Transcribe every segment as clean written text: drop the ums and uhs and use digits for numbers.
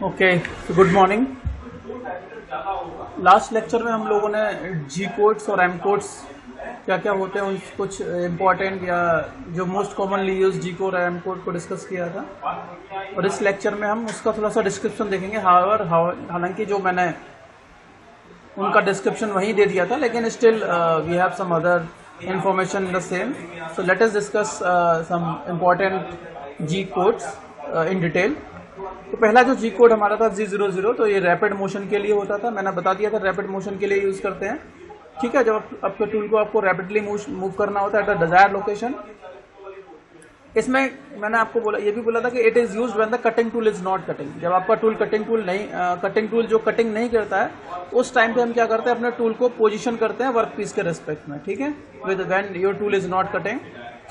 Okay, good morning. Last lecture में हम लोगों ने जी कोड्स और एम कोड्स क्या क्या होते हैं उन कुछ इम्पोर्टेंट या जो मोस्ट कॉमनली यूज जी कोड और एम कोड को डिस्कस किया था, और इस लेक्चर में हम उसका थोड़ा सा डिस्क्रिप्शन देखेंगे। हालांकि जो मैंने उनका डिस्क्रिप्शन वही दे दिया था, लेकिन still we have some other information in the same. So let us discuss some important G codes in detail. तो पहला जो जी कोड हमारा था G00, तो ये रैपिड मोशन के लिए होता था। मैंने बता दिया था रैपिड मोशन के लिए यूज करते हैं। ठीक है, जब आपके टूल को आपको रैपिडली मूव करना होता है एट अ डिजायर्ड लोकेशन। इसमें मैंने आपको बोला, ये भी बोला था कि it is used when the cutting tool is not cutting. जब आपका टूल कटिंग टूल जो कटिंग नहीं करता है, उस टाइम पे हम क्या करते हैं, अपने टूल को पोजीशन करते हैं वर्क पीस के रेस्पेक्ट में। ठीक है, with when your tool is not cutting.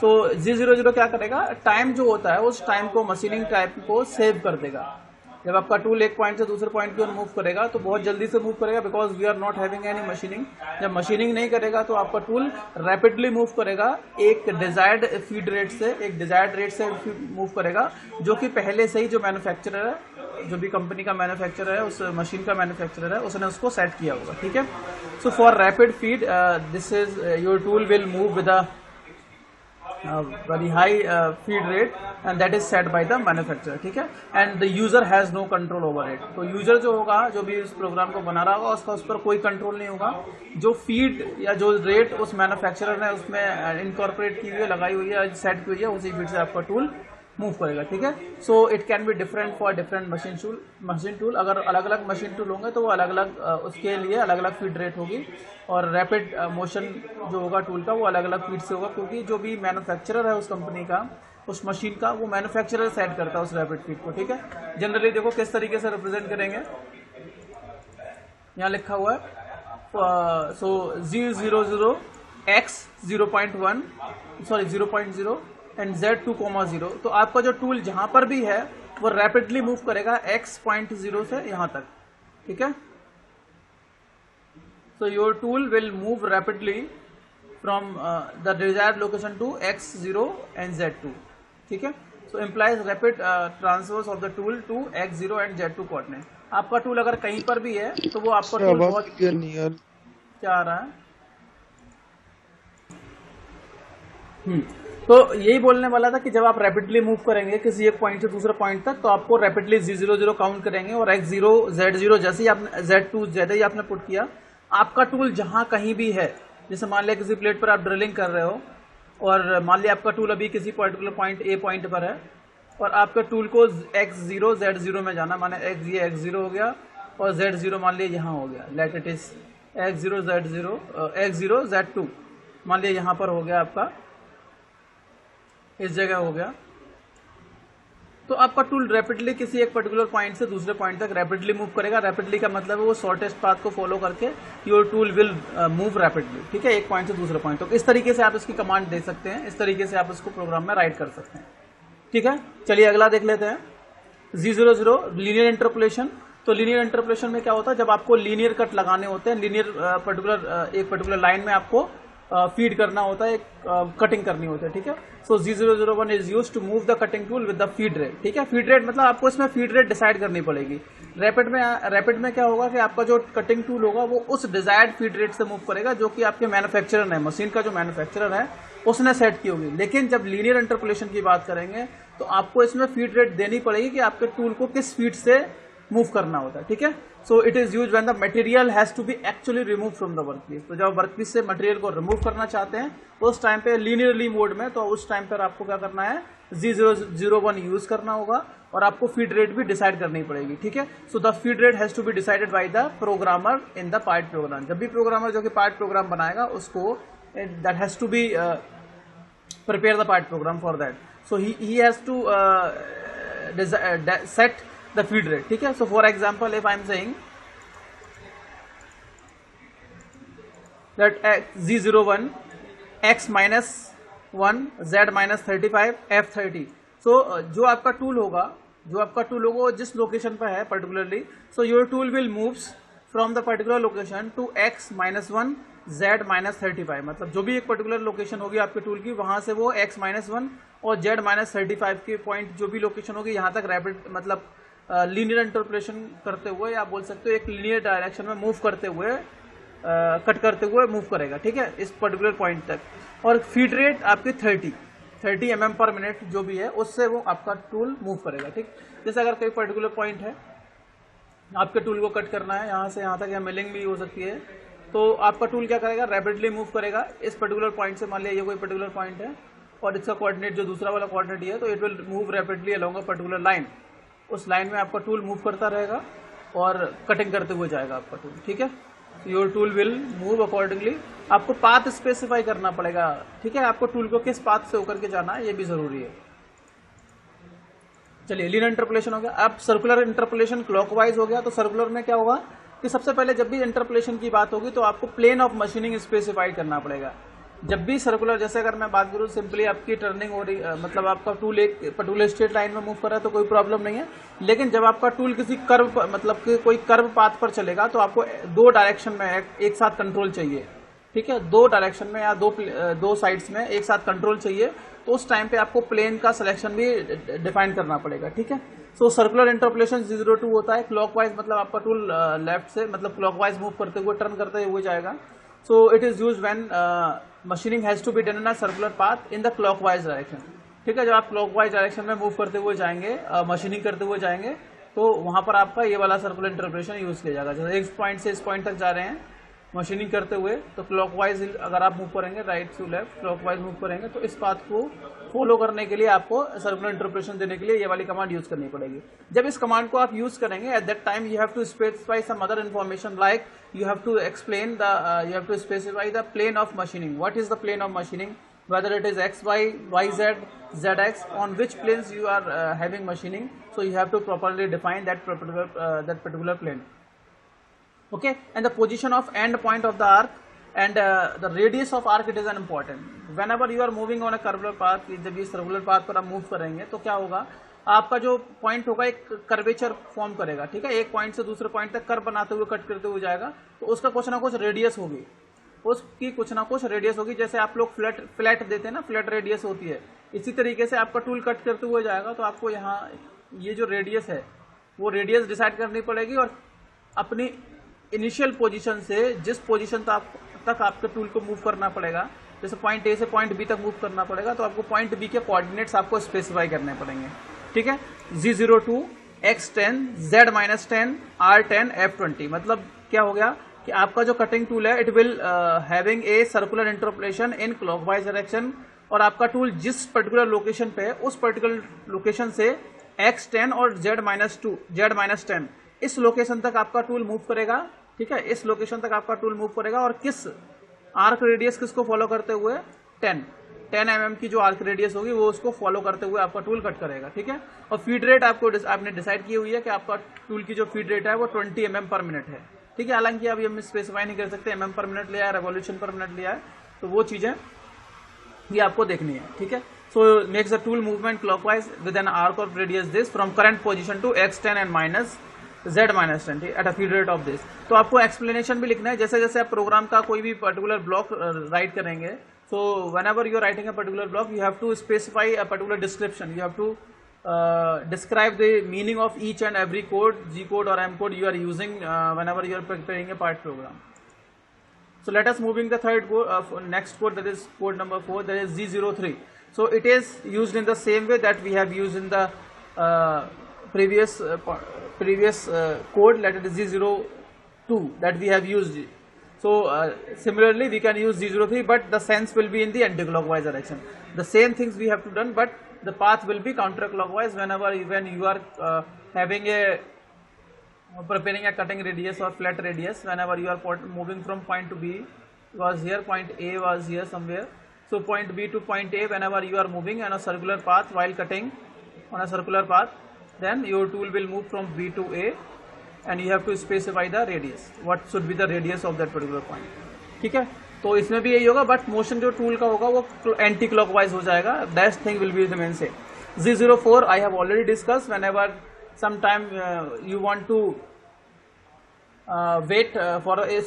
तो G00 क्या करेगा, टाइम जो होता है उस टाइम को, मशीनिंग टाइम को सेव कर देगा। जब आपका टूल एक पॉइंट से दूसरे पॉइंट की ओर मूव करेगा तो बहुत जल्दी से मूव करेगा, because we are not having any machining. जब मशीनिंग नहीं करेगा तो आपका टूल रैपिडली मूव करेगा, एक डिजायर्ड फीड रेट से, एक डिजायर्ड रेट से मूव करेगा, जो कि पहले से ही जो मैन्युफैक्चरर है, जो भी कंपनी का मैन्युफैक्चरर है, उस मशीन का मैन्युफैक्चरर है, उसने उसको सेट किया होगा। ठीक है, so for rapid feed this is your tool will move with a very high feed rate and that is set by the manufacturer। ठीक है, and the user has no control over it। तो user जो होगा, जो भी इस programme को बना रहा होगा, उसका उस पर कोई कंट्रोल नहीं होगा। जो फीड या जो रेट उस मैन्युफैक्चरर ने उसमें इनकॉर्पोरेट की हुई है, लगाई हुई है, सेट की हुई है, उसी फीड से आपका टूल मूव करेगा। ठीक है, so it can be different for different machine tool. अगर अलग अलग मशीन टूल होंगे तो वो अलग अलग उसके लिए अलग अलग फीड रेट होगी, और रैपिड मोशन जो होगा टूल का वो अलग अलग फीड से होगा, क्योंकि जो भी मैन्युफैक्चरर है उस कंपनी का, उस मशीन का, वो मैन्युफैक्चरर सेट करता है उस रैपिड फीड को। ठीक है, जनरली देखो किस तरीके से रिप्रेजेंट करेंगे, यहाँ लिखा हुआ है। सो G00 X 0.1 sorry 0.0 and Z2,0। तो आपका जो टूल जहां पर भी है वो रैपिडली मूव करेगा X.0 से यहां तक। ठीक है, so your tool will move rapidly from the desired location to X0 and Z2। ठीक है, so implies rapid transfers of the tool to X0 and Z2 coordinate। आपका टूल अगर कहीं पर भी है तो वो आपका टूल बहुत क्या आ रहा है। तो यही बोलने वाला था कि जब आप रैपिडली मूव करेंगे किसी एक पॉइंट से दूसरे पॉइंट तक, तो आपको रैपिडली G00 काउंट करेंगे, और X0 Z0 जैसे ही आपने Z2 जैसे ही आपने पुट किया, आपका टूल जहां कहीं भी है, जैसे मान लिया किसी प्लेट पर आप ड्रिलिंग कर रहे हो, और मान लिया आपका टूल अभी किसी पर्टिकुलर पॉइंट A पॉइंट पर है, और आपके टूल को X0 Z0 में जाना, माने ये X0 हो गया और Z0 मान लिया यहाँ हो गया, let it is X0 Z2 मान लिया यहाँ पर हो गया, आपका इस जगह हो गया। तो आपका टूल रैपिडली किसी एक पर्टिकुलर पॉइंट से दूसरे पॉइंट तक रैपिडली मूव करेगा। रैपिडली का मतलब है वो शॉर्टेस्ट पाथ को फॉलो करके your tool will move rapidly. ठीक है, एक पॉइंट से दूसरे पॉइंट तक। इस तरीके से आप इसकी कमांड दे सकते हैं, इस तरीके से आप इसको प्रोग्राम में राइट कर सकते हैं। ठीक है, चलिए अगला देख लेते हैं, G00 लीनियर इंटरपोलेशन। तो लीनियर इंटरपोलेशन में क्या होता है, जब आपको लीनियर कट लगाने होते हैं, लीनियर एक पर्टिकुलर लाइन में आपको फीड करना होता है, कटिंग करनी होती है। ठीक है, so G001 is used to move the cutting tool with the feed rate. ठीक है, फीड रेट मतलब आपको इसमें फीड रेट डिसाइड करनी पड़ेगी। रैपिड में क्या होगा कि आपका जो कटिंग टूल होगा वो उस डिजायर्ड फीड रेट से मूव करेगा, जो कि आपके मैन्युफैक्चरर ने, मशीन का जो मैन्युफैक्चरर है उसने सेट की होगी। लेकिन जब लीनियर इंटरपोलेशन की बात करेंगे तो आपको इसमें फीड रेट देनी पड़ेगी कि आपके टूल को किस फीड से मूव करना होता है। ठीक है, so it is used when the material has to be actually remove from the workpiece. तो जब वर्कपीस से मटेरियल को रिमूव करना चाहते हैं उस टाइम पे लीनियरली मोड में, तो उस टाइम पर आपको क्या करना है, G001 यूज करना होगा, और आपको फीड रेट भी डिसाइड करनी पड़ेगी। ठीक है, so the feed rate has to be decided by the programmer in the part program. जब भी प्रोग्रामर जो कि पार्ट प्रोग्राम बनाएगा उसको that has to be prepare the part program for that, so he has to set the feed rate। ठीक है, so for example if I am saying that G01 X minus 1 Z minus 35 F30, so जो आपका tool होगा जिस location पर है particularly, so your tool will moves from the particular location to X minus 1 Z minus 35। मतलब जो भी एक पर्टिकुलर लोकेशन होगी आपके टूल की, वहां से वो X minus 1 और Z minus 35 के पॉइंट जो भी लोकेशन होगी यहाँ तक रैपिड मतलब लीनियर इंटरपोलेशन करते हुए, या बोल सकते हो एक लीनियर डायरेक्शन में मूव करते हुए, कट करते हुए मूव करेगा, ठीक है, इस पर्टिकुलर पॉइंट तक। और फीड रेट आपकी 30 mm पर मिनट जो भी है, उससे वो आपका टूल मूव करेगा, ठीक। जैसे अगर कोई पर्टिकुलर पॉइंट है, आपके टूल को कट करना है यहाँ से यहाँ तक, या मिलिंग भी हो सकती है, तो आपका टूल क्या करेगा, रैपिडली मूव करेगा इस पर्टिकुलर पॉइंट से। मान लिया ये कोई पर्टिकुलर पॉइंट है और इसका कोऑर्डिनेट जो दूसरा वाला कोऑर्डिनेट ये है, तो it will move rapidly along a particular line. उस लाइन में आपका टूल मूव करता रहेगा और कटिंग करते हुए जाएगा आपका टूल, ठीक है। Your tool will move accordingly. आपको पाथ स्पेसिफाई करना पड़ेगा, ठीक है, आपको टूल को किस पाथ से होकर के जाना है ये भी जरूरी है। चलिए, लीनियर इंटरपोलेशन हो गया। अब सर्कुलर इंटरपोलेशन क्लॉकवाइज हो गया। तो सर्कुलर में क्या होगा कि सबसे पहले जब भी इंटरपोलेशन की बात होगी तो आपको प्लेन ऑफ मशीनिंग स्पेसिफाई करना पड़ेगा। जब भी सर्कुलर, जैसे अगर मैं बात करूं सिंपली आपकी टर्निंग हो रही, मतलब आपका टूल एक पर्टिकुलर स्ट्रेट लाइन में मूव कर रहा है तो कोई प्रॉब्लम नहीं है। लेकिन जब आपका टूल किसी कर्व, मतलब कि कोई कर्व पाथ पर चलेगा तो आपको दो डायरेक्शन में एक साथ कंट्रोल चाहिए, ठीक है, दो डायरेक्शन में या दो साइड्स में एक साथ कंट्रोल चाहिए। तो उस टाइम पे आपको प्लेन का सिलेक्शन भी डिफाइन करना पड़ेगा, ठीक है। सो सर्कुलर इंटरपोलेशन 0-2 होता है। क्लॉकवाइज मतलब आपका टूल लेफ्ट से, मतलब क्लॉकवाइज मूव करते हुए, टर्न करते हुए जाएगा। So it is used when machining has to be done in a circular path in the clockwise direction, ठीक है। जब आप क्लॉकवाइज डायरेक्शन में मूव करते हुए जाएंगे, मशीनिंग करते हुए जाएंगे, तो वहां पर आपका ये वाला सर्कुलर इंटरपोलेशन यूज किया जाएगा। जैसे एक पॉइंट से इस पॉइंट तक जा रहे हैं मशीनिंग करते हुए, तो क्लॉकवाइज अगर आप मूव करेंगे, right to left clockwise move करेंगे, तो इस पाथ को फॉलो करने के लिए आपको सर्कुलर इंटरपोलेशन देने के लिए ये वाली कमांड यूज करनी पड़ेगी। जब इस कमांड को आप यूज करेंगे, at that time you have to specify some other information, like you have to explain you have to specify the plane of machining. What is the plane of machining, whether it is XY, YZ, ZX, on which planes you are having machining. So you have to properly define that particular plane. Okay, and the position of end point of the arc and the radius of arc, it is an important. Whenever you are moving on a curvular path, जब ये circular path पर आप move करेंगे तो क्या होगा, आपका जो पॉइंट होगा एक कर्वेचर फॉर्म करेगा, ठीक है। एक पॉइंट से दूसरे पॉइंट तक कर्व बनाते हुए, कट करते हुए जाएगा, तो उसका कुछ ना कुछ रेडियस होगी, उसकी कुछ ना कुछ रेडियस होगी। जैसे आप लोग फ्लैट देते हैं ना, फ्लैट रेडियस होती है, इसी तरीके से आपका टूल कट करते हुए जाएगा तो आपको यहाँ ये जो रेडियस है वो रेडियस डिसाइड करनी पड़ेगी, और अपनी इनिशियल पोजीशन से जिस पोजीशन तक आपके टूल को मूव करना पड़ेगा, जैसे पॉइंट ए से पॉइंट बी तक मूव करना पड़ेगा, तो आपको पॉइंट बी के कोऑर्डिनेट्स आपको स्पेसिफाई करने पड़ेंगे, ठीक है। Z02, X10, Z-10, R10, F20। मतलब क्या हो गया कि आपका जो कटिंग टूल है, it will having a circular interpolation in clockwise direction, और आपका टूल जिस पर्टिकुलर लोकेशन पे है उस पर्टिकुलर लोकेशन से X10 और Z-2, Z-10 इस लोकेशन तक आपका टूल मूव करेगा, ठीक है। इस लोकेशन तक आपका टूल मूव करेगा, और किस आर्क रेडियस किसको फॉलो करते हुए, 10 mm की जो आर्क रेडियस होगी वो उसको फॉलो करते हुए आपका टूल कट करेगा, ठीक है। और फीड रेट आपने डिसाइड की हुई है कि आपका टूल की जो फीड रेट है वो 20 mm पर मिनट है, ठीक है। हालांकि अभी हम स्पेसिफाई नहीं कर सकते mm पर मिनट लिया है, रेवोल्यूशन पर मिनट लिया है, तो वो चीजें ये आपको देखनी है, ठीक है। So makes the tool movement clockwise with an arc of radius this from current position to X10 and minus Z-10 at a feed rate of this. तो आपको एक्सप्लेनेशन भी लिखना है, जैसे जैसे आप प्रोग्राम का कोई भी पर्टिकुलर ब्लॉक राइट करेंगे, so whenever you are writing a particular block, you have to specify a particular description. You have to describe the meaning of each and every code, G code or M code you are using whenever you are preparing a part program. So let us moving the third code, next code, that is code number 4, that is Z03. So it is used in the same way that we have used in the previous code, that is Z02 that we have used. So similarly we can use Z03, but the sense will be in the anti-clockwise direction. The same things we have to done, but the path will be counterclockwise when you are having a preparing a cutting radius or flat radius. Whenever you are moving from point to B, was here, point A was here somewhere. So point B to point A, whenever you are moving on a circular path while cutting on a circular path, then your tool will move from B to A, and you have to specify the radius, what should be the radius of that particular point, ठीक है। तो इसमें भी यही होगा, but motion जो tool का होगा वो एंटी क्लॉकवाइज हो जाएगा, that thing will be remain same. Z04 I have already discussed. Whenever sometime you want to wait for a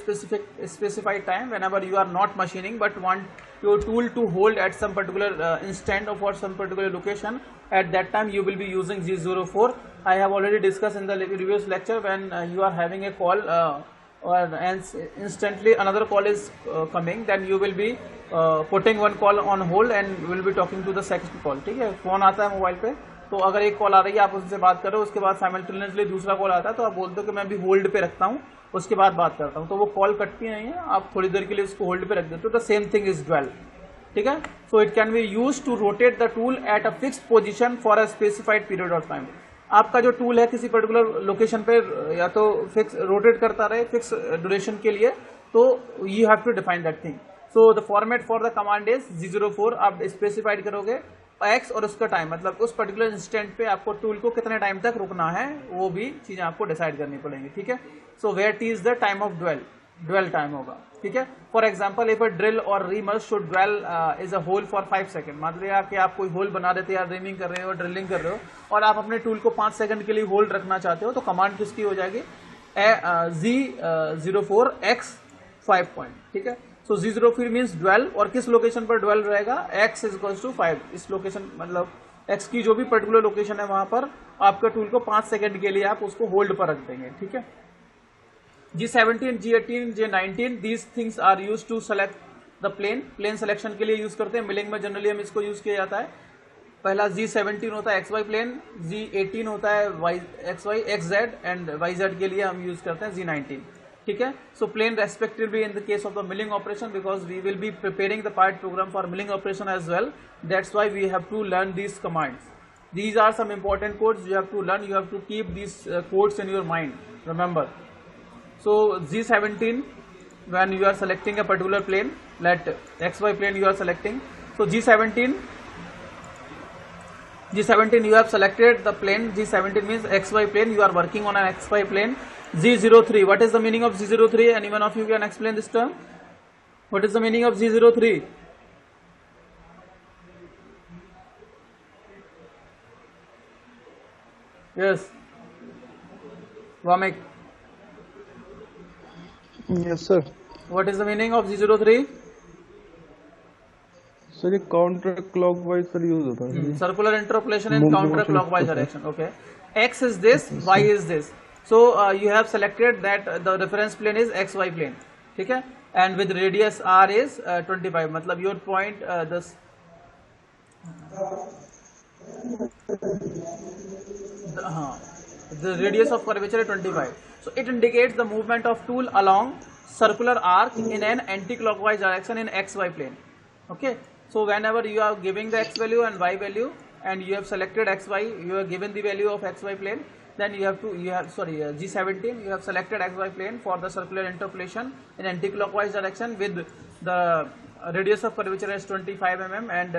specified time, whenever you are not machining but want your tool to hold at some particular instant of or some particular location. At that time you will be using G04. I have already discussed in the previous lecture, when you are having a call and instantly another call is coming, then you will be putting one call on hold and will be talking to the second call. ठीक है, phone आता है mobile पे, तो अगर एक call आ रही है आप उससे बात कर रहे हो, उसके बाद साइमल्टेनियसली दूसरा कॉल आता है, तो आप बोलते हो कि मैं अभी होल्ड पे रखता हूँ, उसके बाद बात करता हूँ, तो वो कॉल कटती नहीं है, आप थोड़ी देर के लिए उसको होल्ड पे रख देते हो. The same thing is dwell. ठीक है. So it can be use to rotate the tool at a fixed position for a specified period of time. आपका जो टूल है किसी पर्टिकुलर लोकेशन पे या तो फिक्स रोटेट करता रहे फिक्स ड्यूरेशन के लिए, तो you have to define that thing. So the format for the command is G04. आप स्पेसिफाइड करोगे एक्स और उसका टाइम, मतलब उस पर्टिकुलर इंस्टेंट पे आपको टूल को कितने टाइम तक रुकना है, वो भी चीजें आपको डिसाइड करनी पड़ेंगी. ठीक है. So where T is the time of dwell time होगा. ठीक है. For example if a drill और reamers should dwell is a hole for 5 second. मान लिया कि आप कोई होल बना देते हैं, रीमिंग कर रहे हो, ड्रिलिंग कर रहे हो, और आप अपने टूल को 5 सेकंड के लिए होल्ड रखना चाहते हो, तो कमांड किसकी हो जाएगी, G04 X 5 पॉइंट. ठीक है. सो G04 मीन्स ड्वेल, और किस लोकेशन पर ड्वेल रहेगा, X इज इक्वल्स टू 5. इस लोकेशन मतलब X की जो भी पर्टिकुलर लोकेशन है वहां पर आपका टूल को 5 सेकंड के लिए आप उसको होल्ड पर रख देंगे. ठीक है. G17, G18, G19 these things are used to select the plane. Plane selection के लिए यूज करते हैं. मिलिंग में जनरली हम इसको यूज किया जाता है. पहला G17 होता है XY प्लेन, G18 होता है XY XZ, एंड YZ के लिए हम यूज करते हैं G19. ठीक है. So plane respectively in the case of the milling operation, because we will be preparing the part program for milling operation as well. That's why we have to learn these commands. These are some important codes you have to learn. You have to keep these codes in your mind. Remember. So G17, when you are selecting a particular plane, let XY plane you are selecting. So G17 you have selected the plane. G17 means XY plane. You are working on an XY plane. G03. What is the meaning of G03? Anyone of you can explain this term? What is the meaning of G03? Yes. Vamik. Yes sir. What is the meaning of G03? Sir ये counter clockwise पर use होता है. Circular interpolation in counter clockwise direction. Okay. X is this, Y is this. So you have selected that the reference plane is XY plane. ठीक है. And with radius R is 25. मतलब your point this. The radius of curvature is 25. So it indicates the movement of tool along circular arc in an anti-clockwise direction in XY plane. Okay. So whenever you are giving the X value and Y value, and you have selected XY, you have given the value of XY plane, then you have G17, you have selected XY plane for the circular interpolation in anti-clockwise direction with the radius of curvature is 25 mm, and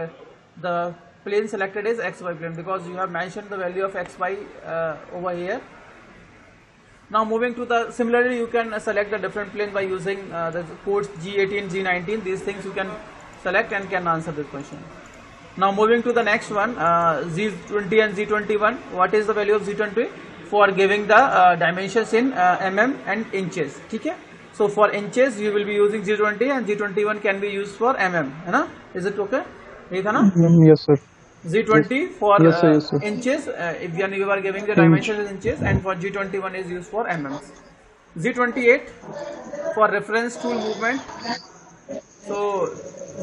the plane selected is XY plane because you have mentioned the value of XY over here. Now moving to the, similarly you can select the different planes by using the codes G18, G19. These things you can select and can answer this question. Now moving to the next one, G20 and G21. What is the value of G20? For giving the dimensions in mm and inches. ठीक है. So for inches you will be using G20 and G21 can be used for mm. है ना? Is it okay? यही था ना? Yes sir. G20 for yes, sir, yes, sir. inches, if you are giving the dimensions in inches, and for G21 is used for mm. G28 for reference tool movement. So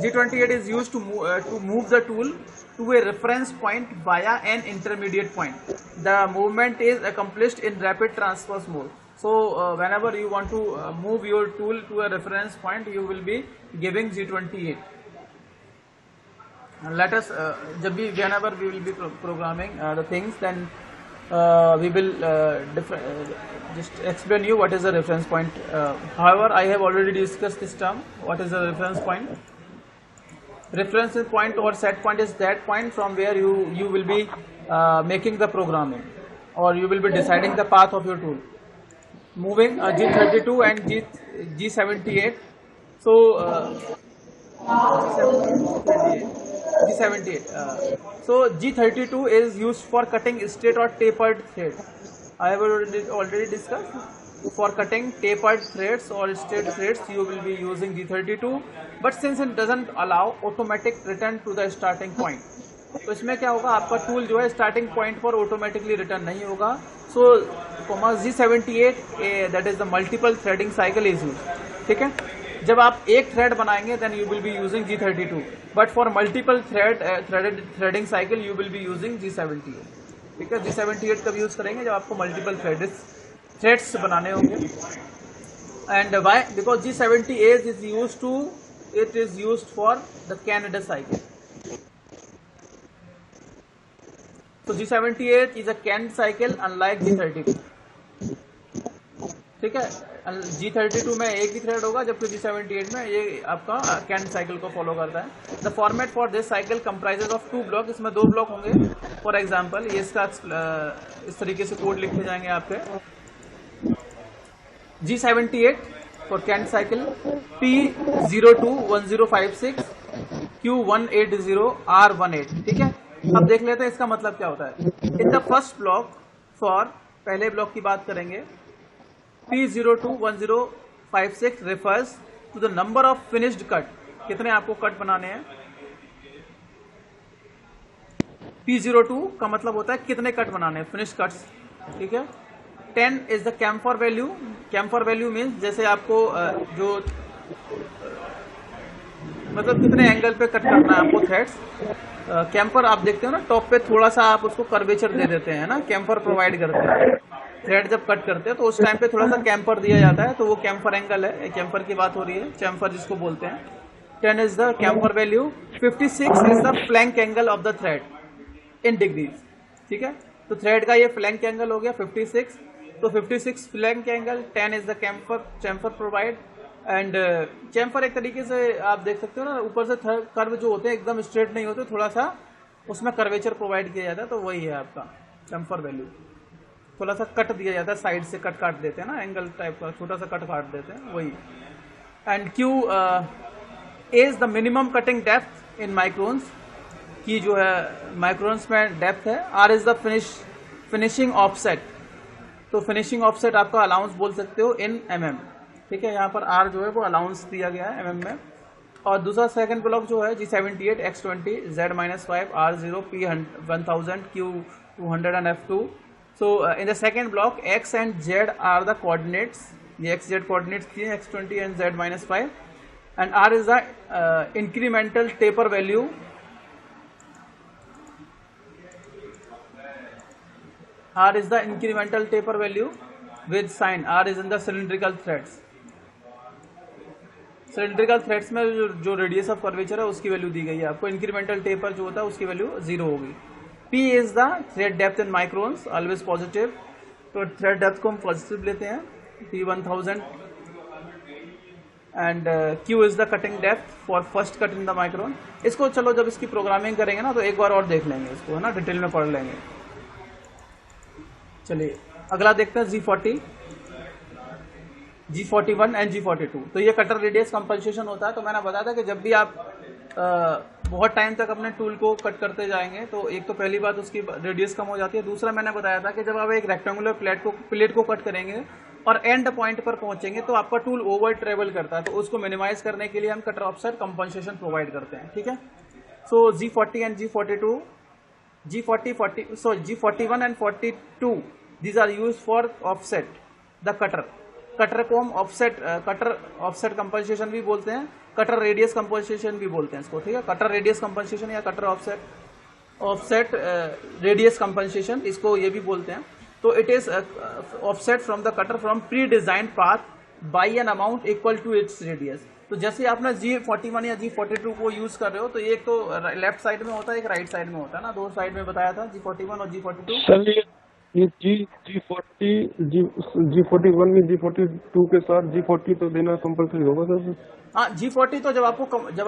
G28 is used to move the tool to a reference point via an intermediate point. The movement is accomplished in rapid transverse mode. So whenever you want to move your tool to a reference point, you will be giving G28. Let us whenever we will be programming the things, then we will just explain you what is the reference point. However, I have already discussed this term. What is the reference point? Reference point or set point is that point from where you will be making the programming, or you will be deciding the path of your tool. Moving G32 and G78. So G78. So G32 is used for cutting straight or tapered thread. I have already discussed. For cutting tapered threads or straight threads, you will be using G32. But since it doesn't allow automatic return to the starting point, तो इसमें क्या होगा, आपका tool जो है starting point पर automatically return नहीं होगा. So G78 that is the multiple threading cycle is use. ठीक है, जब आप एक थ्रेड बनाएंगे then you will be using G32, but for multiple threading cycle you will be using G78. ठीक है, G78 कब यूज करेंगे, जब आपको मल्टीपल थ्रेड्स बनाने होंगे. And why, because G78 is used for the canned cycle. तो G78 is a can cycle unlike G32. ठीक है, G32 में एक ही थ्रेड होगा, जबकि G78 में ये आपका कैन साइकिल को फॉलो करता है. The format for this cycle comprises of 2 block. इसमें 2 ब्लॉक होंगे. फॉर एग्जांपल ये इसका इस तरीके से कोड लिखे जाएंगे आपके. G78 for can cycle P021056 Q180R18. ठीक है, अब देख लेते हैं इसका मतलब क्या होता है. In the first block, for पहले ब्लॉक की बात करेंगे, P021056 refers to the number of finished cut. कितने आपको कट बनाने हैं. P02 का मतलब होता है कितने कट बनाने हैं, फिनिश कट्स. ठीक है, 10 is the chamfer value. Chamfer value means जैसे आपको जो मतलब कितने एंगल पे कट करना है आपको थ्रेड्स. कैम्फर आप देखते हो ना, टॉप पे थोड़ा सा आप उसको कर्वेचर दे देते हैं ना, कैम्फर प्रोवाइड करते हैं. थ्रेड जब कट करते हैं तो उस टाइम पे थोड़ा सा कैम्फर दिया जाता है, तो वो कैम्फर एंगल है. कैम्फर की बात हो रही है, चैम्फर जिसको बोलते हैं. 10 is the chamfer value. 56 is the flank angle of the thread in degrees. ठीक है, तो थ्रेड का ये फ्लैंक एंगल हो गया 56. तो 56 flank angle. 10 is the chamfer provide. And chamfer एक तरीके से आप देख सकते हो ना, ऊपर से कर्व जो होते हैं एकदम स्ट्रेट नहीं होते, थोड़ा सा उसमें कर्वेचर प्रोवाइड किया जाता है. तो वही है आपका चैम्फर वैल्यू. थोड़ा सा कट दिया जाता है, साइड से कट काट देते हैं ना, एंगल टाइप का छोटा सा कट काट देते हैं, वही. And Q is the minimum cutting depth in microns. की जो है माइक्रोन्स में डेप्थ है. R is the finishing offset. तो फिनिशिंग ऑफसेट आपका अलाउंस बोल सकते हो इन mm. ठीक है, यहाँ पर R जो है वो अलाउंस दिया गया है mm में. और दूसरा सेकंड ब्लॉक जो है G78 X20 Z-5 R0 P1000 Q200 and F2. So in the second block, X and Z are the coordinates. The X Z coordinates दिए X20 and Z-5, and R is the incremental taper value. R is the incremental taper value with sign. R is in the cylindrical threads. Cylindrical threads में जो radius of curvature है उसकी value दी गई है आपको. Incremental taper जो होता है उसकी वैल्यू 0 होगी. P is the thread depth in microns, always positive. तो थ्रेड डेप्थ को हम पॉजिटिव लेते हैं, P1000. And Q is the cutting depth for first cut in the micron. इसको चलो जब इसकी प्रोग्रामिंग करेंगे ना तो एक बार और देख लेंगे इसको, है ना, डिटेल में पढ़ लेंगे. चलिए अगला देखते हैं G41 एंड G42. तो ये कटर रेडियस कंपनसेशन होता है. तो मैंने बताया था कि जब भी आप बहुत टाइम तक अपने टूल को कट करते जाएंगे तो एक तो पहली बात उसकी रेडियस कम हो जाती है. दूसरा मैंने बताया था कि जब आप एक रेक्टेंगुलर प्लेट को कट करेंगे और एंड पॉइंट पर पहुंचेंगे तो आपका टूल ओवर ट्रेवल करता है. तो उसको मिनिमाइज करने के लिए हम कटर ऑफसेट कंपनसेशन प्रोवाइड करते हैं. ठीक है, so G40 and G42, G41 and 42, these are use for offset the cutter. Cutter को हम कटर ऑफसेट कंपनसेशन भी बोलते हैं, कटर रेडियस कंपनसेशन भी बोलते हैं इसको. ठीक है, कटर रेडियस कंपनसेशन या कटर ऑफसेट रेडियस कंपनसेशन, इसको ये भी बोलते हैं. तो it is offset from the cutter from pre design path by an amount equal to its radius. तो जैसे आपने G41 या G42 को यूज कर रहे हो तो एक तो लेफ्ट साइड में होता है, एक राइट साइड में होता है ना, दो साइड में बताया था G41 और G42. ये G41 में G42 के साथ G40 तो देना कंपल्सरी होगा सर. हाँ, G40 तो जब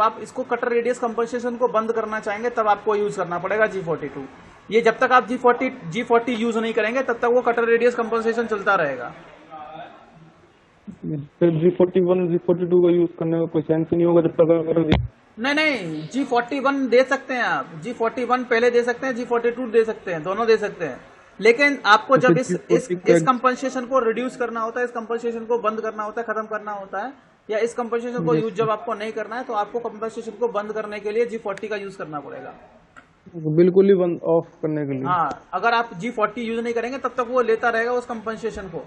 आप इसको कटर रेडियस कंपनसेशन को बंद करना चाहेंगे तब आपको यूज करना पड़ेगा G42. ये जब तक आप G40 यूज नहीं करेंगे तब तक वो कटर रेडियस कंपनसेशन चलता रहेगा. फिर G41 G42 का यूज करने का कोई सेंस नहीं होगा जब तक. नहीं, G41 दे सकते हैं आप. G41 पहले दे सकते हैं, G42 दे सकते हैं, दोनों दे सकते हैं. लेकिन आपको जब इस G40 कंपनसेशन को रिड्यूस करना होता है, इस कंपनसेशन को बंद करना होता है, खत्म करना होता है, या इस कंपनसेशन को यूज जब आपको नहीं करना है तो आपको कंपनसेशन को बंद करने के लिए G40 का यूज करना पड़ेगा। बिल्कुल ही बंद ऑफ करने के लिए। हाँ, अगर आप G40 यूज नहीं करेंगे तब तक वो लेता रहेगा उस कंपनसेशन को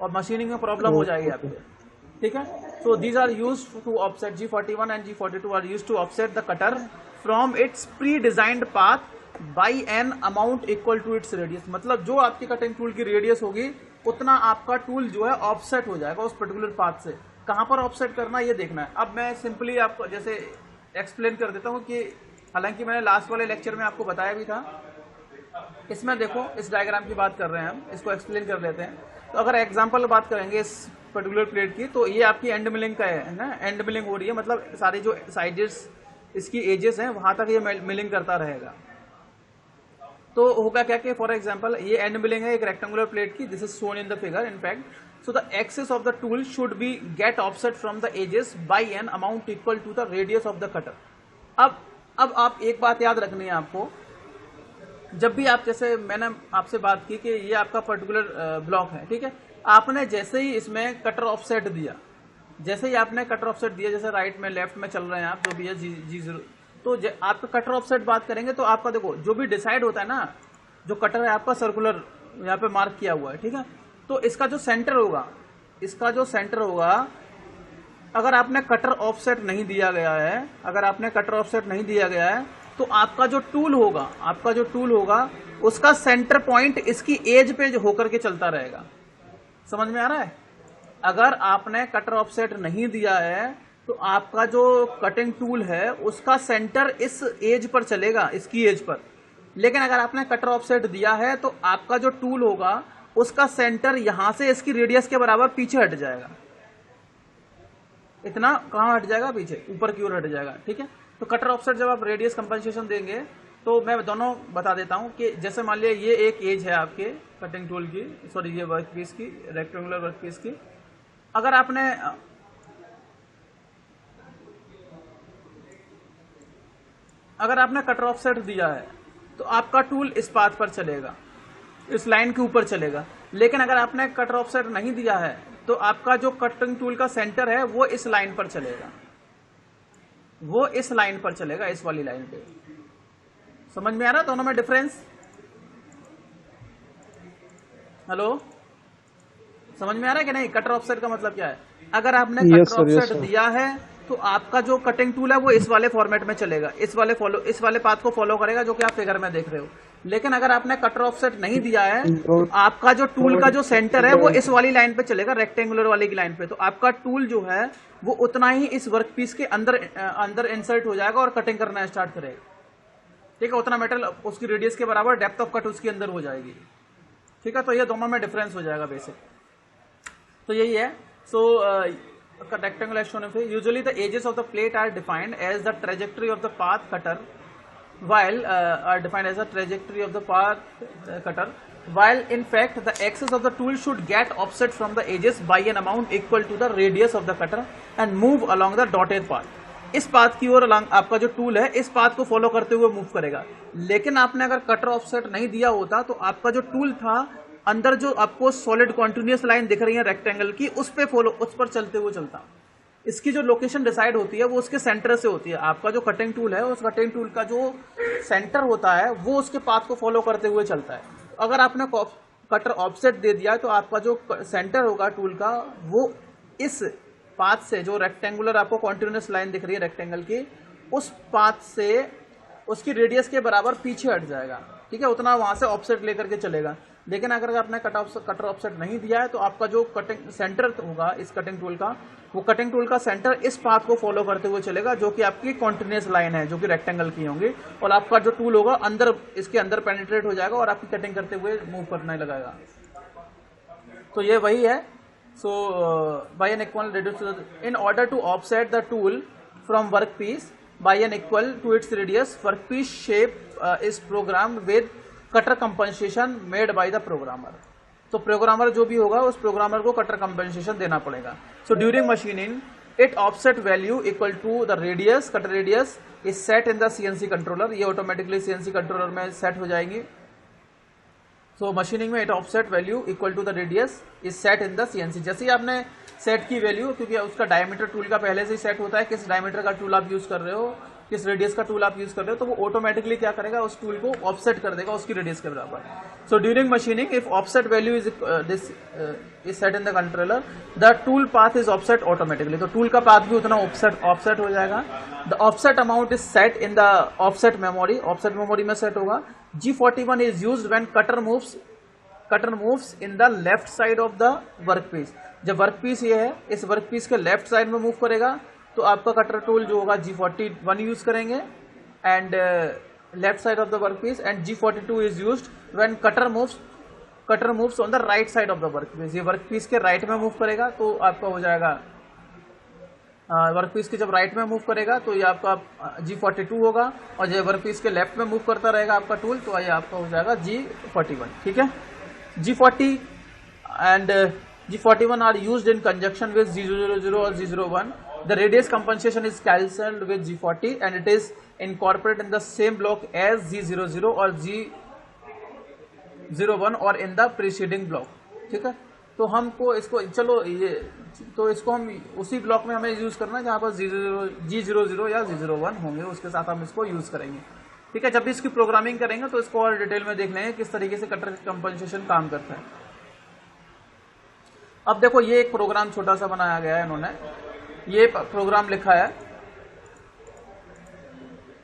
और मशीनिंग में प्रॉब्लम हो जाएगी आपको। ठीक है, so these are use to offset G41 and G42 are use to offset the cutter from its pre designed path by an amount equal to its radius. मतलब जो आपकी कटिंग टूल की रेडियस होगी उतना आपका टूल जो है offset हो जाएगा उस पर्टिकुलर पाथ से। कहां पर ऑफसेट करना ये देखना है। अब मैं सिंपली आपको जैसे एक्सप्लेन कर देता हूं कि हालांकि मैंने लास्ट वाले लेक्चर में आपको बताया भी था। इसमें देखो, इस डायग्राम की बात कर रहे हैं हम, इसको एक्सप्लेन कर लेते हैं। तो अगर एग्जांपल बात करेंगे इस पर्टिकुलर प्लेट की, तो ये आपकी एंड मिलिंग का है ना, एंड मिलिंग हो रही है, मतलब सारे जो साइजेस इसकी एजेस हैं वहां तक ये मिलिंग करता रहेगा। तो होगा क्या कि फॉर एग्जांपल ये एंड मिलिंग है एक रेक्टेंगुलर प्लेट की, this is shown in the figure in fact. So the axis of the tool should be get offset from the edges by an amount equal to the radius of the cutter. अब आप एक बात याद रखनी है आपको, जब भी आप, जैसे मैंने आपसे बात की कि ये आपका पर्टिकुलर ब्लॉक है, ठीक है, आपने जैसे ही इसमें कटर ऑफसेट दिया, जैसे ही आपने कटर ऑफसेट दिया, जैसे राइट में लेफ्ट में चल रहे हैं आप, जो भी है G0, तो आपका कटर ऑफसेट बात करेंगे तो आपका देखो जो भी डिसाइड होता है ना, जो कटर है आपका सर्कुलर यहाँ पे मार्क किया हुआ है, ठीक है, तो इसका जो सेंटर होगा, इसका जो सेंटर होगा, अगर आपने कटर ऑफसेट नहीं दिया गया है, अगर आपने कटर ऑफसेट नहीं दिया गया है, तो आपका जो टूल होगा, आपका जो टूल होगा उसका सेंटर पॉइंट इसकी एज पे होकर के चलता रहेगा। समझ में आ रहा है? अगर आपने कटर ऑफसेट नहीं दिया है तो आपका जो कटिंग टूल है उसका सेंटर इस एज पर चलेगा, इसकी एज पर। लेकिन अगर आपने कटर ऑफसेट दिया है तो आपका जो टूल होगा उसका सेंटर यहां से इसकी रेडियस के बराबर पीछे हट जाएगा। इतना कहां हट जाएगा? पीछे, ऊपर की ओर हट जाएगा। ठीक है, तो कटर ऑफसेट जब आप रेडियस कंपनसेशन देंगे तो मैं दोनों बता देता हूं कि जैसे मान लिया ये एक एज है आपके कटिंग टूल की, सॉरी ये वर्क पीस की, रेक्टेंगुलर वर्क पीस की। अगर आपने कटर ऑफसेट दिया है तो आपका टूल इस पाथ पर चलेगा, इस लाइन के ऊपर चलेगा। लेकिन अगर आपने कटर ऑफसेट नहीं दिया है तो आपका जो कटिंग टूल का सेंटर है वो इस लाइन पर चलेगा, वो इस लाइन पर चलेगा, इस वाली लाइन पे। समझ में आ रहा है दोनों में डिफरेंस? हेलो, समझ में आ रहा है कि नहीं? कटर ऑफसेट का मतलब क्या है? अगर आपने कटर ऑफसेट दिया है तो आपका जो कटिंग टूल है वो इस वाले फॉर्मेट में चलेगा, इस वाले पाथ को फॉलो करेगा जो कि आप फिगर में देख रहे हो। लेकिन अगर आपने कटर ऑफसेट नहीं दिया है तो आपका जो टूल का जो सेंटर है वो इस वाली लाइन पे चलेगा, रेक्टेंगुलर वाली की लाइन पे। तो आपका टूल जो है वो उतना ही इस वर्कपीस के अंदर इंसर्ट हो जाएगा और कटिंग करना स्टार्ट करेगा। ठीक है, उतना मेटल उसकी रेडियस के बराबर डेप्थ ऑफ कट उसके अंदर हो जाएगी। ठीक है, तो ये दोनों में डिफरेंस हो जाएगा बेसिक। तो यही है। सो rectangle as shown in figure. Usually the edges of the plate are defined as the trajectory of the path cutter, while while in fact the axis of the tool should get offset from the edges by an amount equal to the radius of the cutter and move along the dotted path. इस path की ओर आपका जो tool है इस path को follow करते हुए move करेगा। लेकिन आपने अगर कटर ऑफसेट नहीं दिया होता तो आपका जो टूल था अंदर जो आपको सॉलिड कॉन्टिन्यूअस लाइन दिख रही है रेक्टेंगल की, उस पर चलते हुए चलता। इसकी जो लोकेशन डिसाइड होती है वो उसके सेंटर से होती है। आपका जो कटिंग टूल है उस कटिंग टूल का जो सेंटर होता है वो उसके पाथ को फॉलो करते हुए चलता है। अगर आपने कटर ऑफसेट दे दिया तो आपका जो सेंटर होगा टूल का वो इस पाथ से, जो रेक्टेंगुलर आपको कॉन्टिन्यूअस लाइन दिख रही है रेक्टेंगल की, उस पाथ से उसकी रेडियस के बराबर पीछे हट जाएगा। ठीक है, उतना वहां से ऑफसेट लेकर के चलेगा। लेकिन अगर आपने कटर ऑफसेट नहीं दिया है तो आपका जो कटिंग सेंटर होगा इस कटिंग टूल का, वो कटिंग टूल का सेंटर इस पाथ को फॉलो करते हुए चलेगा जो कि आपकी कॉन्टिन्यूअस लाइन है, जो कि रेक्टेंगल की होंगी, और आपका जो टूल होगा अंदर इसके अंदर पेनिट्रेट हो जाएगा और आपकी कटिंग करते हुए मूव करने लगेगा। तो ये वही है। So by an equal radius in order to offset the tool from workpiece by an equal to its radius, workpiece shape is program with cutter compensation made by the programmer. तो programmer जो भी होगा उस programmer को cutter compensation देना पड़ेगा। So during machining it offset value equal to the radius, cutter radius is set in the CNC controller. ये automatically CNC controller में सेट हो जाएंगी। तो मशीनिंग में at offset value equal to the radius is set in the CNC. जैसे ही आपने set की वैल्यू, क्योंकि उसका डायमीटर टूल का पहले से ही सेट होता है, किस डायमीटर का टूल आप यूज कर रहे हो, किस रेडियस का टूल आप यूज कर रहे हो, तो वो ऑटोमेटिकली क्या करेगा, उस टूल को ऑफसेट कर देगा उसकी रेडियस के बराबर। So during machining if offset value is this is set in the controller, the tool path is offset automatically. तो टूल का पाथ भी उतना ऑफसेट हो जाएगा। The offset amount is set in the offset memory, offset memory में set होगा। G41 is used when cutter moves in the left side of the work piece. जब work piece ये है, इस वर्क पीस के left side में move करेगा तो आपका कटर टूल जो होगा G41 यूज करेंगे and left side of the work piece. And G42 is used when cutter moves on the right side of the work piece. ये work piece के right में मूव करेगा तो आपका हो जाएगा वर्क पीस के जब राइट में मूव करेगा तो ये आपका G42 होगा, और जब वर्क पीस के लेफ्ट में मूव करता रहेगा आपका टूल तो ये आपका हो जाएगा G41। ठीक है, G40 and G41 are used in conjunction with G00 or G01. The radius compensation is cancelled with G40 and it is incorporated in the same block as G00 or G01 or in the preceding block. ठीक है, तो हमको इसको चलो ये तो इसको हम उसी ब्लॉक में हमें यूज करना है जहाँ पर G00 या G01 होंगे, उसके साथ हम इसको यूज करेंगे। ठीक है, जब भी इसकी प्रोग्रामिंग करेंगे तो इसको और डिटेल में देख लेंगे किस तरीके से कटर कंपनसेशन काम करता है। अब देखो ये एक प्रोग्राम छोटा सा बनाया गया है, इन्होंने ये प्रोग्राम लिखा है,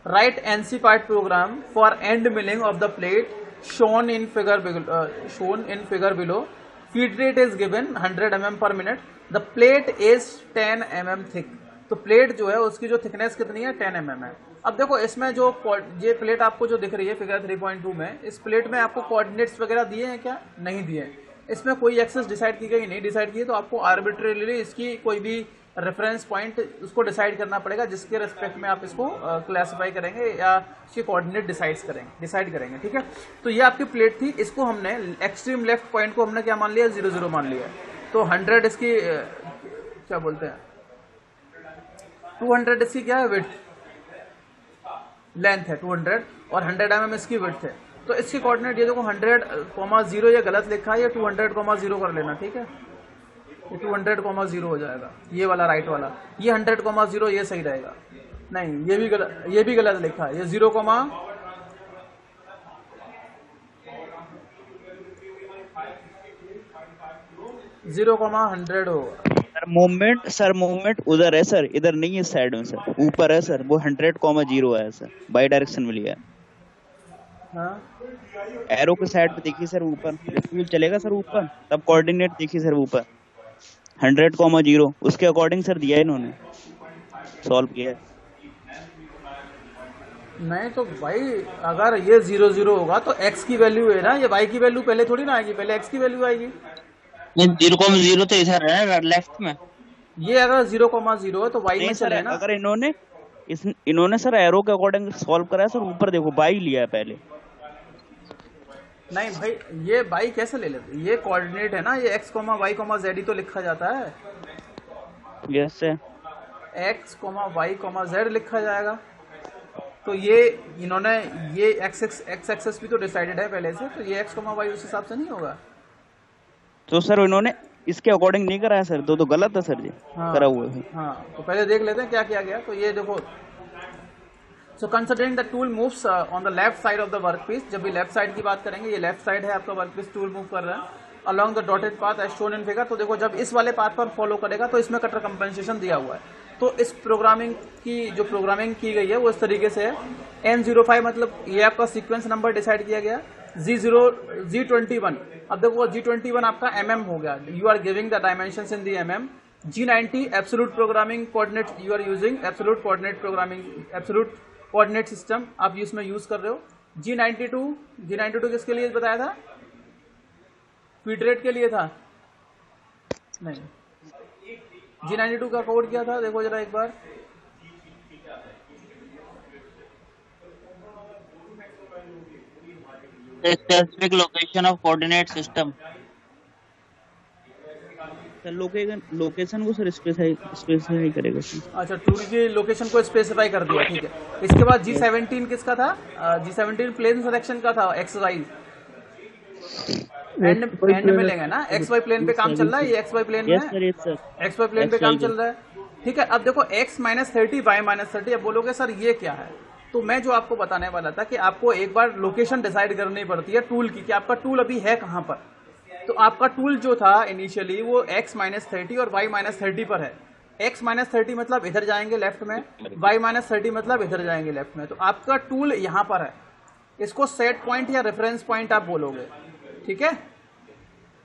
right NC part program for end milling of the plate shown in figure below. Feed rate is given 100 mm per minute। The plate is 10 mm thick. तो प्लेट जो है उसकी जो थिकनेस कितनी है, 10 mm है। अब देखो इसमें जो ये प्लेट आपको जो दिख रही है फिगर 3.2 में, इस प्लेट में आपको कोऑर्डिनेट्स वगैरह दिए हैं क्या? नहीं दिए हैं। इसमें कोई एक्सेस डिसाइड की गई, नहीं डिसाइड की, तो आपको आर्बिट्रेरीली इसकी कोई भी रेफरेंस पॉइंट उसको डिसाइड करना पड़ेगा जिसके रेस्पेक्ट में आप इसको क्लासिफाई करेंगे या इसके कोऑर्डिनेट डिसाइड करेंगे। ठीक है, तो ये आपकी प्लेट थी, इसको हमने एक्सट्रीम लेफ्ट पॉइंट को हमने क्या मान लिया, 00 मान लिया। तो 100 इसकी क्या बोलते हैं, 200 इसकी क्या है, विड्थ लेंथ है 200, और 100 mm इसकी विड्थ है। तो इसकी कोऑर्डिनेट ये देखो 100,0 ये गलत लिखा है, ये 200,0 कर लेना। ठीक है, ये 200,0 हो जाएगा, ये वाला राइट वाला, ये 100,0 ये सही रहेगा। नहीं, ये भी गलत लिखा है, ये 0,100 होगा। सर मूवमेंट उधर है सर, इधर नहीं है साइड में सर, ऊपर है सर, वो 100,0 है सर, बाई डायरेक्शन में लिया है। हाँ, एरो के साइड पे देखिए सर, ऊपर टूल चलेगा सर ऊपर, तब कोऑर्डिनेट देखिए सर ऊपर 100,0 उसके अकॉर्डिंग सर दिया है इन्होंने, सॉल्व किया है। नहीं तो भाई अगर ये 00 होगा तो x की वैल्यू है ना, ये y की वैल्यू पहले थोड़ी ना आएगी, पहले x की वैल्यू आएगी। 0,0 तो इधर है लेफ्ट में, ये अगर 0,0 है तो y में चले ना। अगर इन्होंने सर एरो के अकॉर्डिंग सॉल्व करा है सर, ऊपर देखो बाई लिया है पहले। नहीं भाई, ये बाई कैसे ले लेते, ये कोऑर्डिनेट है ना, ये x, y, z ही तो लिखा जाता है। Yes sir, x, y, z लिखा जाएगा। तो ये इन्होंने ये x एक्सेस भी तो डिसाइडेड है पहले से, तो ये x, y उस हिसाब से नहीं होगा। तो सर इन्होंने इसके अकॉर्डिंग नहीं कराया सर, तो गलत है सर जी। हाँ, करा हुआ है। हाँ, तो पहले देख लेते हैं क्या किया गया। तो ये देखो, so considering the tool moves on the left side of the work piece. जब भी लेफ्ट साइड की बात करेंगे, ये लेफ्ट साइड है आपका वर्क पीस, टूल मूव कर रहा है along the dotted path as shown in figure. तो देखो जब इस वाले पाथ पर फॉलो करेगा तो इसमें कटर कंपनसेशन दिया हुआ है। तो इस प्रोग्रामिंग की गई है वो इस तरीके से है। N05 मतलब ये आपका सीक्वेंस नंबर डिसाइड किया गया, G21। अब देखो G21 आपका mm हो गया, you are giving the dimensions in the mm। G90 absolute programming coordinate, you are using absolute coordinate programming, absolute coordinate system आप इसमें यूज कर रहे हो। G92 किसके लिए बताया था, फीड रेट के लिए था। नहीं, G92 का कोड क्या था, देखो जरा एक बार। Specific location of coordinate system. Sir location को सर स्पेसिफाई करेगा। अच्छा, टूल की लोकेशन को स्पेसिफाई कर दिया, ठीक है। इसके बाद G17 किसका था, G17 प्लेन सिलेक्शन का था, XY। एंड में लेंगे ना, एक्स वाई प्लेन पे काम चल रहा है, ये एक्स वाई प्लेन यस में, sir, yes sir, X Y plane पे काम चल रहा है। ठीक है, अब देखो x माइनस 30 वाई माइनस 30, अब बोलोगे सर ये क्या है, तो मैं जो आपको बताने वाला था कि आपको एक बार लोकेशन डिसाइड करनी पड़ती है टूल की, कि आपका टूल अभी है कहाँ पर। तो आपका टूल जो था इनिशियली वो x माइनस 30 और y माइनस 30 पर है। x माइनस 30 मतलब इधर जाएंगे लेफ्ट में, y माइनस 30 मतलब इधर जाएंगे लेफ्ट में। तो आपका टूल यहाँ पर है, इसको सेट पॉइंट या रेफरेंस पॉइंट आप बोलोगे। ठीक है,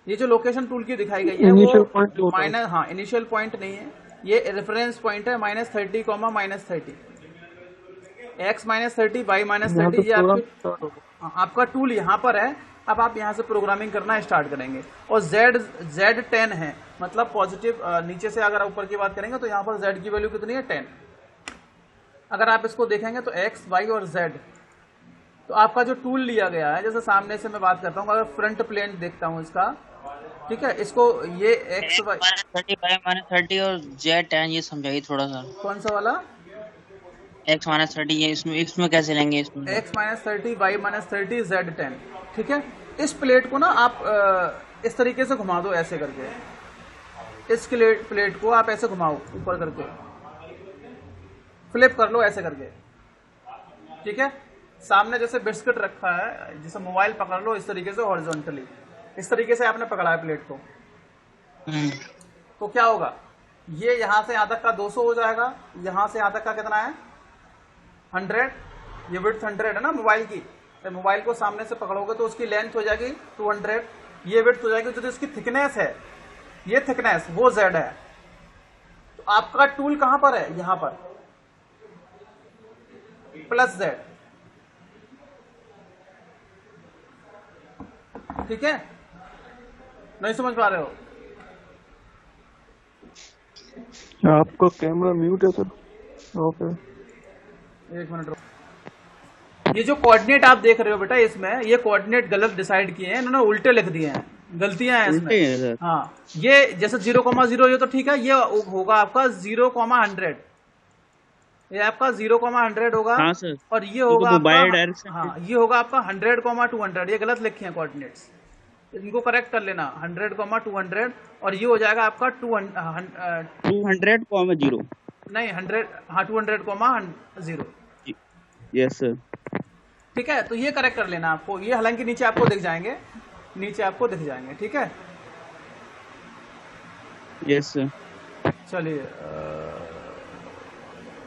ये जो लोकेशन टूल की दिखाई गई है इनिशियल वो पॉइंट जो होता है। माइनस, हाँ इनिशियल पॉइंट नहीं है, ये रेफरेंस पॉइंट है, -30 -30, x माइनस 30 y माइनस यहाँ 30, पे ये प्रोग्राम आपकी, स्टार्ट होगा। हाँ, आपका टूल यहाँ पर है। अब आप यहाँ से प्रोग्रामिंग करना स्टार्ट करेंगे। और Z10 है, मतलब पॉजिटिव, नीचे से अगर ऊपर की बात करेंगे तो यहाँ पर Z की वैल्यू कितनी है, 10। अगर आप इसको देखेंगे तो x, y और Z, तो आपका जो टूल लिया गया है, जैसे सामने से मैं बात करता हूँ, अगर फ्रंट प्लेन देखता हूँ इसका, ठीक है, इसको ये x, y, -30 y-30 और Z10 ये समझाइए थोड़ा सा। कौन सा वाला, x -30 ये इसमें कैसे लेंगे इसमें? x minus 30 y minus 30 Z10। ठीक है, इस प्लेट को ना आप इस तरीके से घुमा दो, ऐसे करके, इस प्लेट को आप ऐसे घुमाओ ऊपर करके, फ्लिप कर लो ऐसे करके। ठीक है, सामने जैसे बिस्किट रखा है, जैसे मोबाइल पकड़ लो इस तरीके से हॉरिजॉन्टली, इस तरीके से आपने पकड़ा है प्लेट को, तो क्या होगा, ये यहां से यहां तक का 200 हो जाएगा, यहां से यहां तक का कितना है 100, ये विड्थ 100 है ना मोबाइल की। तो मोबाइल को सामने से पकड़ोगे तो उसकी लेंथ हो जाएगी 200, ये विड्थ हो जाएगी, जो इसकी थिकनेस है, ये थिकनेस वो Z है। तो आपका टूल कहां पर है, यहां पर +Z। ठीक है, नहीं समझ पा रहे हो, आपका कैमरा म्यूट है सर, ऑफ है। एक मिनट रुको। ये जो कोऑर्डिनेट आप देख रहे हो बेटा, इसमें ये कोऑर्डिनेट गलत डिसाइड किए हैं इन्होंने, उल्टे लिख दिए हैं, गलतियां हैं उल्टे हैं इसमें। सर। हाँ, ये जैसे 0,0 ये तो ठीक है, ये होगा आपका 0,100, ये आपका 0,100 होगा। हाँ सर, और ये होगा तो बाई आपका, डायरेक्शन। हाँ ये होगा आपका 100,200, ये गलत लिखे हैं कोऑर्डिनेट्स, इनको करेक्ट कर लेना, 100,200, और ये हो जाएगा आपका 200,0 नहीं 100, हाँ 200,0। Yes sir. ठीक है, तो ये करेक्ट कर लेना आपको, ये हालांकि नीचे आपको दिख जाएंगे, नीचे आपको दिख जाएंगे। ठीक है, यस सर। चलिए,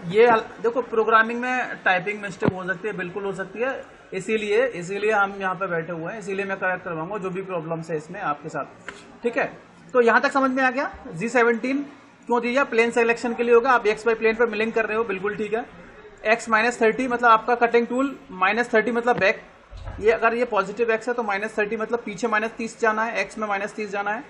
ये देखो प्रोग्रामिंग में टाइपिंग मिस्टेक हो सकती है, बिल्कुल हो सकती है, इसीलिए हम यहाँ पे बैठे हुए हैं, इसीलिए मैं करेक्ट करवाऊंगा जो भी प्रॉब्लम्स है इसमें आपके साथ। ठीक है, तो यहाँ तक समझ में आ गया। G17 क्यों दिया, प्लेन सिलेक्शन के लिए होगा, आप एक्स वाई प्लेन पर मिलिंग कर रहे हो, बिल्कुल ठीक है। x -30 मतलब आपका कटिंग टूल, -30 मतलब बैक, ये अगर ये पॉजिटिव x है तो -30 मतलब पीछे -30 जाना है, x में -30 जाना है,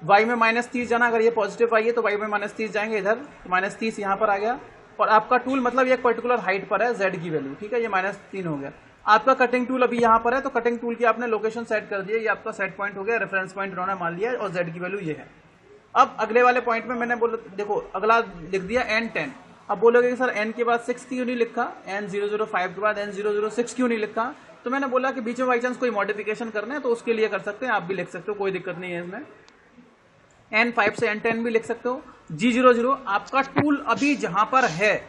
y में -30 जाना, अगर ये पॉजिटिव y है तो y में -30 जाएंगे इधर, तो -30 यहाँ पर आ गया। और आपका टूल मतलब ये पर्टिकुलर हाइट पर है, z की वैल्यू, ठीक है, ये -3 हो गया। आपका कटिंग टूल अभी यहाँ पर है, तो कटिंग टूल की आपने लोकेशन सेट कर दी है, ये आपका सेट पॉइंट हो गया, रेफरेंस पॉइंट उन्होंने मान लिया, और z की वैल्यू ये है। अब अगले वाले पॉइंट में मैंने बोला, देखो अगला लिख दिया n10। अब बोलोगे कि सर n के बाद 6 क्यों नहीं लिखा, n005 के बाद n006 क्यों नहीं लिखा, तो मैंने बोला कि बीच में बाई चांस कोई मॉडिफिकेशन करना है तो उसके लिए कर सकते हैं, आप भी लिख सकते हो, कोई दिक्कत नहीं है इसमें। n5 से n10 भी लिख सकते हो। G00 आपका टूल अभी जहां पर है,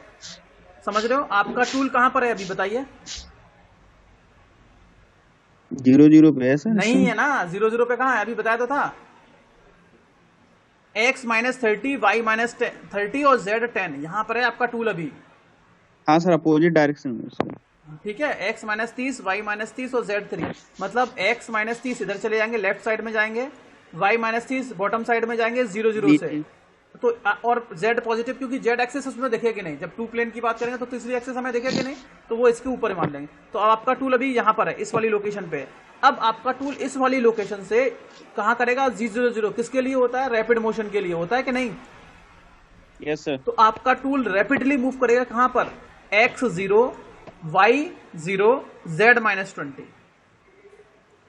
समझ रहे हो, आपका टूल कहां पर है अभी बताइए। 00 पे है सर? नहीं है ना, 00 पे कहां है, अभी बताया तो था, x -30 y -30 और Z10 यहां पर है आपका टूल अभी। हाँ सर, अपोजिट डायरेक्शन में सर। ठीक है, x -30 y -30 और Z3, मतलब x -30 इधर चले जाएंगे, लेफ्ट साइड में जाएंगे, y -30 बॉटम साइड में जाएंगे 00 से, तो और z पॉजिटिव, क्योंकि z एक्सेस उसमें दिखेगी नहीं, जब टू प्लेन की बात करेंगे तो तीसरी एक्सेस हमें दिखेगी नहीं, तो वो इसके ऊपर मान लेंगे। तो अब आपका टूल अभी यहाँ पर है, इस वाली लोकेशन पे। अब आपका टूल इस वाली लोकेशन से कहाँ करेगा, G00 किसके लिए होता है, रैपिड मोशन के लिए होता है कि नहीं। Yes sir. तो आपका टूल रैपिडली मूव करेगा कहां पर, x0 y0 z -20,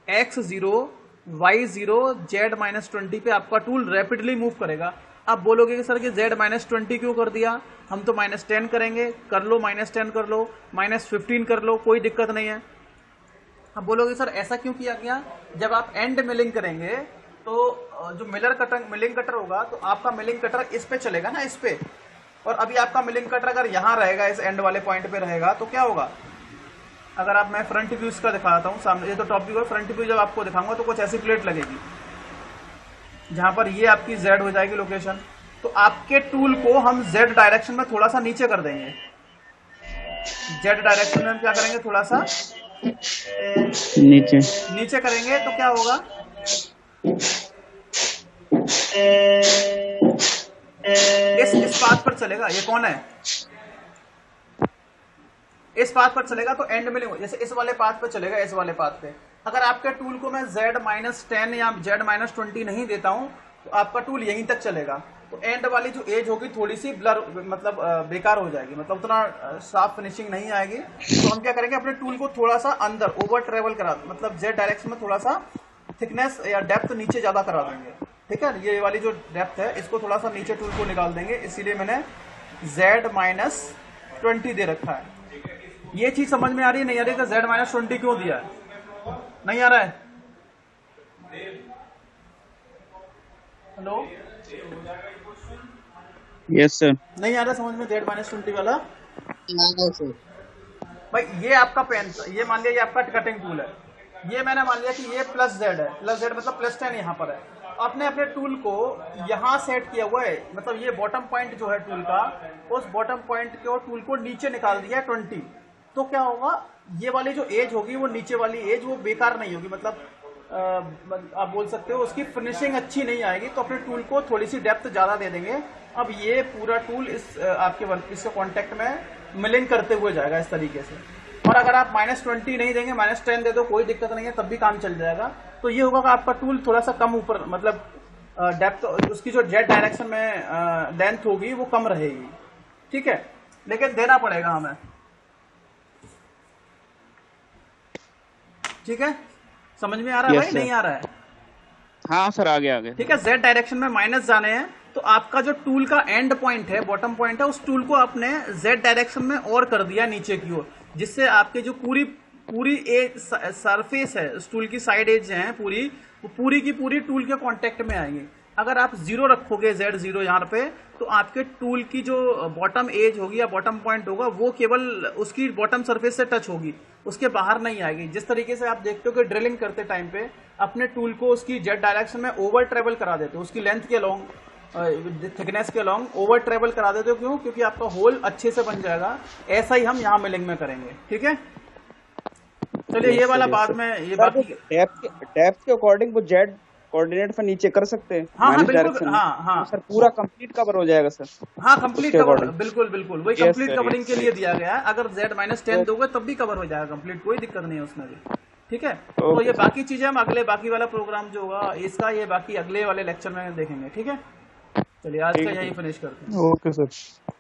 x0 y0 z -20 पे आपका टूल रैपिडली मूव करेगा। अब बोलोगे कि सर कि z -20 क्यों कर दिया, हम तो -10 करेंगे, कर लो, -10 कर लो, -15 कर लो, कोई दिक्कत नहीं है। अब बोलोगे सर ऐसा क्यों किया गया? जब आप एंड मिलिंग करेंगे तो जो मिलिंग कटर होगा तो आपका मिलिंग कटर इस पे चलेगा ना, इस पे। और अभी आपका मिलिंग कटर अगर यहाँ रहेगा, इस एंड वाले पॉइंट पे रहेगा, तो क्या होगा? अगर आप, मैं फ्रंट व्यू इसका दिखाता हूँ सामने, ये तो टॉप व्यू है, फ्रंट व्यू जब आपको दिखाऊंगा तो कुछ ऐसी प्लेट लगेगी जहां पर ये आपकी जेड हो जाएगी लोकेशन। तो आपके टूल को हम जेड डायरेक्शन में थोड़ा सा नीचे कर देंगे। जेड डायरेक्शन में हम क्या करेंगे? थोड़ा सा नीचे नीचे करेंगे तो क्या होगा? इस पाथ पर चलेगा। ये कौन है? इस पाथ पर चलेगा तो एंड मिलिंग, जैसे इस वाले पाथ पर चलेगा, इस वाले पाथ पे। अगर आपके टूल को मैं Z-10 या Z-20 नहीं देता हूं तो आपका टूल यहीं तक चलेगा। तो एंड वाली जो एज होगी थोड़ी सी ब्लर, मतलब बेकार हो जाएगी, मतलब उतना साफ फिनिशिंग नहीं आएगी। तो हम क्या करेंगे? अपने टूल को थोड़ा सा अंदर ओवर ट्रेवल करा, मतलब Z डायरेक्शन में थोड़ा सा थिकनेस या डेप्थ नीचे ज्यादा करा देंगे। ठीक है, ये वाली जो डेप्थ है इसको थोड़ा सा नीचे टूल को निकाल देंगे, इसीलिए मैंने Z-20 दे रखा है। ये चीज समझ में आ रही है? नहीं आ रही? Z-20 क्यों दिया है? नहीं आ रहा है? Hello, yes sir. नहीं आ रहा समझ में Z-20 वाला? भाई ये आपका पेन, ये मान लिया ये आपका कटिंग टूल है, ये मैंने मान लिया कि ये प्लस Z है, प्लस Z मतलब +10 यहाँ पर है। आपने अपने टूल को यहाँ सेट किया हुआ है, मतलब ये बॉटम पॉइंट जो है टूल का, उस बॉटम पॉइंट के टूल को नीचे निकाल दिया 20। तो क्या होगा? ये वाली जो एज होगी, वो नीचे वाली एज वो बेकार नहीं होगी, मतलब आप बोल सकते हो उसकी फिनिशिंग अच्छी नहीं आएगी। तो अपने टूल को थोड़ी सी डेप्थ ज्यादा दे देंगे। अब ये पूरा टूल इस आपके वर्कपीस के कॉन्टेक्ट में मिलिंग करते हुए जाएगा इस तरीके से। और अगर आप -20 नहीं देंगे, -10 दे दो, कोई दिक्कत नहीं है, तब भी काम चल जाएगा। तो ये होगा कि आपका टूल थोड़ा सा कम ऊपर, मतलब डेप्थ उसकी जो जेड डायरेक्शन में लेंथ होगी वो कम रहेगी। ठीक है, लेकिन देना पड़ेगा हमें। ठीक है, समझ में आ रहा है भाई? नहीं आ रहा है? हाँ सर, आगे आगे। ठीक है, जेड डायरेक्शन में माइनस जाने हैं तो आपका जो टूल का एंड पॉइंट है, बॉटम पॉइंट है, उस टूल को आपने जेड डायरेक्शन में और कर दिया नीचे की ओर, जिससे आपके जो पूरी एज सरफेस है, उस टूल की साइड एज है पूरी, वो पूरी की पूरी टूल के कांटेक्ट में आएंगे। अगर आप 0 रखोगे, Z0 यहाँ पे, तो आपके टूल की जो बॉटम एज होगी या बॉटम पॉइंट होगा वो केवल उसकी बॉटम सरफेस से टच होगी, उसके बाहर नहीं आएगी। जिस तरीके से आप देखते हो कि ड्रिलिंग करते टाइम पे अपने टूल को उसकी जेड डायरेक्शन में ओवर ट्रेवल करा देते हो, उसकी लेंथ के लॉन्ग, थिकनेस के लॉन्ग ओवर ट्रेवल करा देते हो। क्यों? क्योंकि आपका होल अच्छे से बन जाएगा। ऐसा ही हम यहाँ मिलिंग में करेंगे। ठीक है, चलिए ये वाला बाद में, ये बाकी डेप्थ के अकॉर्डिंग वो जेड कोऑर्डिनेट पे नीचे कर सकते हैं। हाँ हाँ बिल्कुल, हाँ सर पूरा कंप्लीट कवर हो जाएगा सर। हाँ कंप्लीट कवर, बिल्कुल बिल्कुल वही कंप्लीट कवरिंग के लिए दिया गया है। अगर Z-10 दोगे तब भी कवर हो जाएगा कंप्लीट, कोई दिक्कत नहीं है उसमें भी। ठीक है, तो ये बाकी चीजें हम बाकी वाला प्रोग्राम जो होगा इसका, ये बाकी अगले वाले लेक्चर में देखेंगे। ठीक है, चलिए आज का यही फिनिश करते हैं। Okay sir.